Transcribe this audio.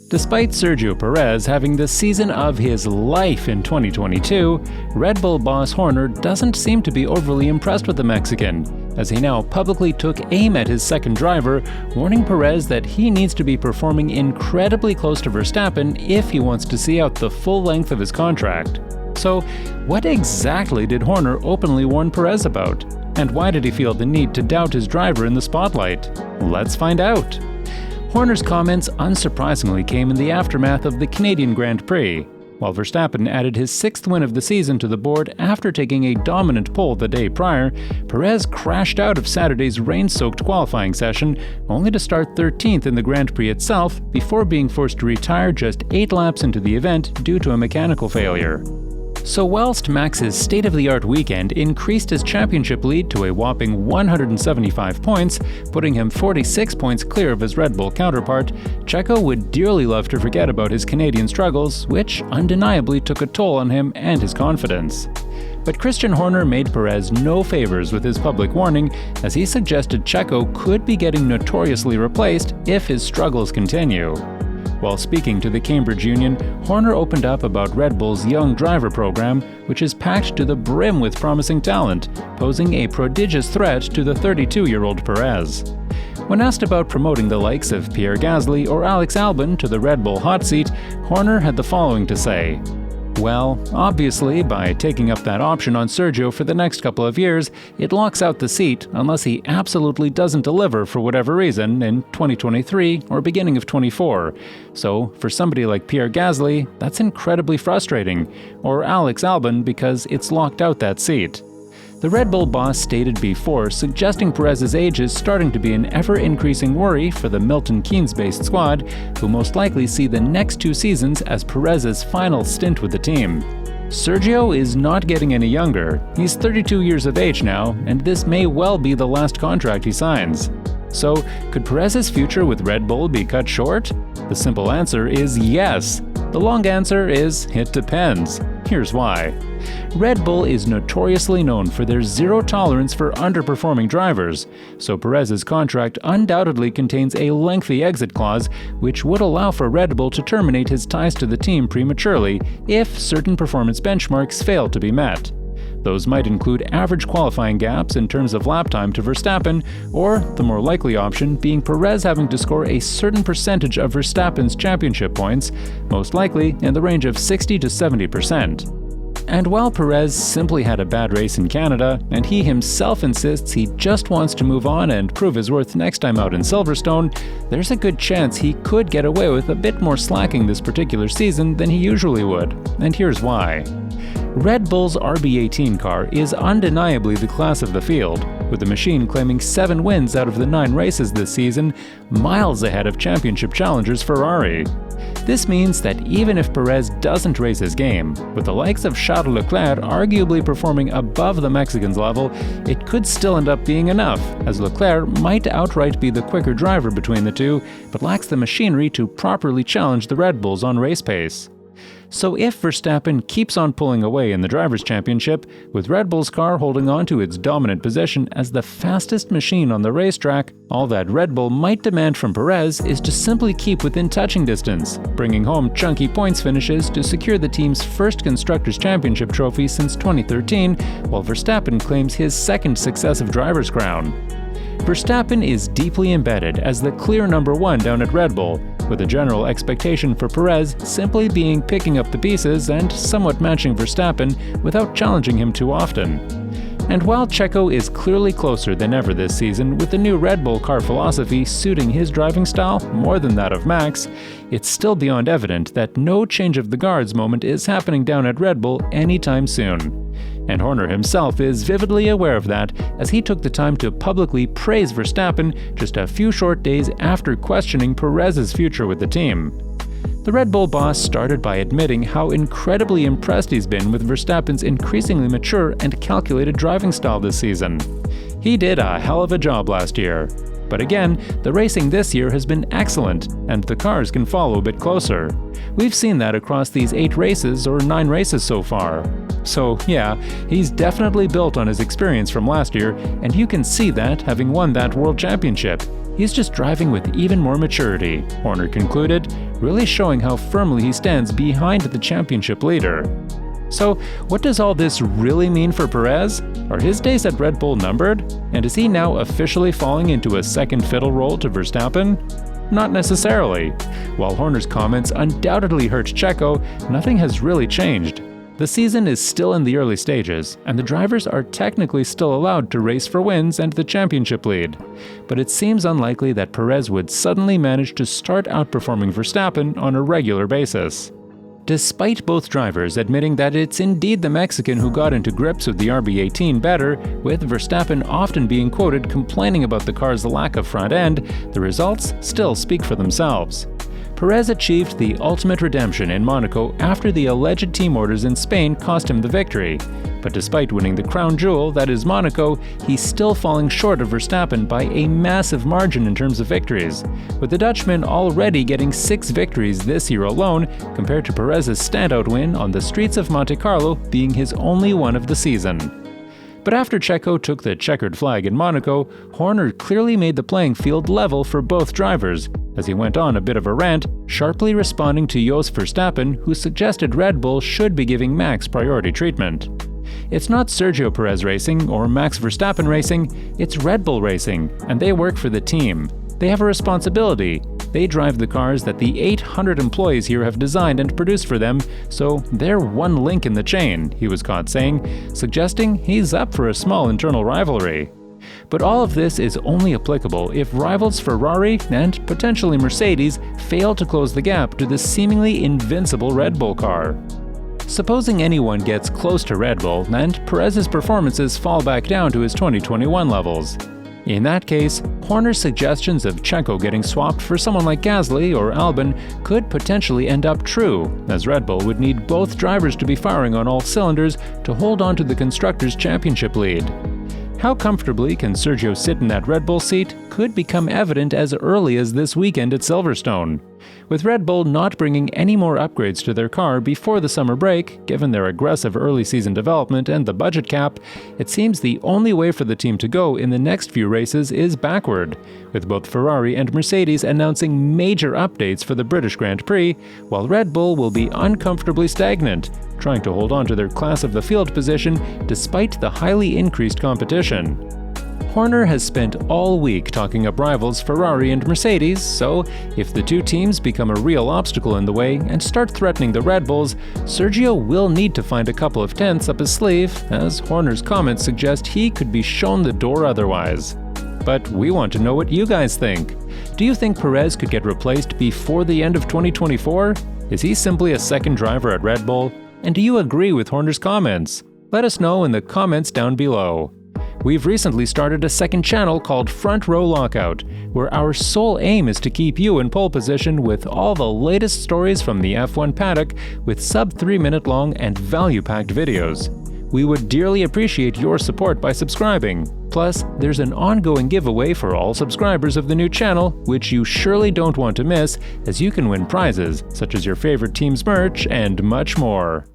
Despite Sergio Perez having the season of his life in 2022, Red Bull boss Horner doesn't seem to be overly impressed with the Mexican, as he now publicly took aim at his second driver, warning Perez that he needs to be performing incredibly close to Verstappen if he wants to see out the full length of his contract. So, what exactly did Horner openly warn Perez about? And why did he feel the need to doubt his driver in the spotlight? Let's find out. Horner's comments unsurprisingly came in the aftermath of the Canadian Grand Prix, while Verstappen added his sixth win of the season to the board after taking a dominant pole the day prior. Perez crashed out of Saturday's rain-soaked qualifying session, only to start 13th in the Grand Prix itself before being forced to retire just 8 laps into the event due to a mechanical failure. So whilst Max's state-of-the-art weekend increased his championship lead to a whopping 175 points, putting him 46 points clear of his Red Bull counterpart, Checo would dearly love to forget about his Canadian struggles, which undeniably took a toll on him and his confidence. But Christian Horner made Perez no favors with his public warning, as he suggested Checo could be getting notoriously replaced if his struggles continue. While speaking to the Cambridge Union, Horner opened up about Red Bull's young driver program, which is packed to the brim with promising talent, posing a prodigious threat to the 32-year-old Perez. When asked about promoting the likes of Pierre Gasly or Alex Albon to the Red Bull hot seat, Horner had the following to say. Well, obviously, by taking up that option on Sergio for the next couple of years, it locks out the seat unless he absolutely doesn't deliver for whatever reason in 2023 or beginning of 24. So, for somebody like Pierre Gasly, that's incredibly frustrating, or Alex Albon because it's locked out that seat. The Red Bull boss stated before, suggesting Perez's age is starting to be an ever-increasing worry for the Milton Keynes-based squad, who most likely see the next 2 seasons as Perez's final stint with the team. Sergio is not getting any younger. He's 32 years of age now, and this may well be the last contract he signs. So, could Perez's future with Red Bull be cut short? The simple answer is yes. The long answer is it depends. Here's why. Red Bull is notoriously known for their zero tolerance for underperforming drivers, so Perez's contract undoubtedly contains a lengthy exit clause, which would allow for Red Bull to terminate his ties to the team prematurely if certain performance benchmarks fail to be met. Those might include average qualifying gaps in terms of lap time to Verstappen, or the more likely option being Perez having to score a certain percentage of Verstappen's championship points, most likely in the range of 60 to 70%. And while Perez simply had a bad race in Canada, and he himself insists he just wants to move on and prove his worth next time out in Silverstone, there's a good chance he could get away with a bit more slacking this particular season than he usually would, and here's why. Red Bull's RB18 car is undeniably the class of the field, with the machine claiming 7 wins out of the 9 races this season, miles ahead of championship challengers Ferrari. This means that even if Perez doesn't raise his game, with the likes of Charles Leclerc arguably performing above the Mexican's level, it could still end up being enough, as Leclerc might outright be the quicker driver between the two, but lacks the machinery to properly challenge the Red Bulls on race pace. So if Verstappen keeps on pulling away in the Drivers' Championship, with Red Bull's car holding on to its dominant position as the fastest machine on the racetrack, all that Red Bull might demand from Perez is to simply keep within touching distance, bringing home chunky points finishes to secure the team's first Constructors' Championship trophy since 2013, while Verstappen claims his second successive driver's crown. Verstappen is deeply embedded as the clear number 1 down at Red Bull, with a general expectation for Perez simply being picking up the pieces and somewhat matching Verstappen without challenging him too often. And while Checo is clearly closer than ever this season with the new Red Bull car philosophy suiting his driving style more than that of Max, it's still beyond evident that no change of the guards moment is happening down at Red Bull anytime soon. And Horner himself is vividly aware of that, as he took the time to publicly praise Verstappen just a few short days after questioning Perez's future with the team. The Red Bull boss started by admitting how incredibly impressed he's been with Verstappen's increasingly mature and calculated driving style this season. He did a hell of a job last year. But again, the racing this year has been excellent, and the cars can follow a bit closer. We've seen that across these 8 races or 9 races so far. So yeah, he's definitely built on his experience from last year, and you can see that having won that World Championship. He's just driving with even more maturity, Horner concluded, really showing how firmly he stands behind the championship leader. So, what does all this really mean for Perez? Are his days at Red Bull numbered? And is he now officially falling into a second fiddle role to Verstappen? Not necessarily. While Horner's comments undoubtedly hurt Checo, nothing has really changed. The season is still in the early stages, and the drivers are technically still allowed to race for wins and the championship lead. But it seems unlikely that Perez would suddenly manage to start outperforming Verstappen on a regular basis. Despite both drivers admitting that it's indeed the Mexican who got into grips with the RB18 better, with Verstappen often being quoted complaining about the car's lack of front end, the results still speak for themselves. Perez achieved the ultimate redemption in Monaco after the alleged team orders in Spain cost him the victory. But despite winning the crown jewel that is Monaco, he's still falling short of Verstappen by a massive margin in terms of victories, with the Dutchman already getting 6 victories this year alone, compared to Perez's standout win on the streets of Monte Carlo being his only one of the season. But after Checo took the checkered flag in Monaco, Horner clearly made the playing field level for both drivers, as he went on a bit of a rant, sharply responding to Jos Verstappen, who suggested Red Bull should be giving Max priority treatment. It's not Sergio Perez Racing or Max Verstappen Racing, it's Red Bull Racing, and they work for the team. They have a responsibility. They drive the cars that the 800 employees here have designed and produced for them, so they're one link in the chain, he was caught saying, suggesting he's up for a small internal rivalry. But all of this is only applicable if rivals Ferrari and potentially Mercedes fail to close the gap to the seemingly invincible Red Bull car. Supposing anyone gets close to Red Bull and Perez's performances fall back down to his 2021 levels. In that case, Horner's suggestions of Checo getting swapped for someone like Gasly or Albon could potentially end up true, as Red Bull would need both drivers to be firing on all cylinders to hold on to the Constructors' Championship lead. How comfortably can Sergio sit in that Red Bull seat could become evident as early as this weekend at Silverstone. With Red Bull not bringing any more upgrades to their car before the summer break, given their aggressive early season development and the budget cap, it seems the only way for the team to go in the next few races is backward, with both Ferrari and Mercedes announcing major updates for the British Grand Prix, while Red Bull will be uncomfortably stagnant, trying to hold on to their class of the field position despite the highly increased competition. Horner has spent all week talking up rivals Ferrari and Mercedes, so if the two teams become a real obstacle in the way and start threatening the Red Bulls, Sergio will need to find a couple of tenths up his sleeve, as Horner's comments suggest he could be shown the door otherwise. But we want to know what you guys think. Do you think Perez could get replaced before the end of 2024? Is he simply a second driver at Red Bull? And do you agree with Horner's comments? Let us know in the comments down below. We've recently started a second channel called Front Row Lockout, where our sole aim is to keep you in pole position with all the latest stories from the F1 paddock with sub 3-minute long and value-packed videos. We would dearly appreciate your support by subscribing. Plus, there's an ongoing giveaway for all subscribers of the new channel, which you surely don't want to miss, as you can win prizes such as your favorite team's merch and much more.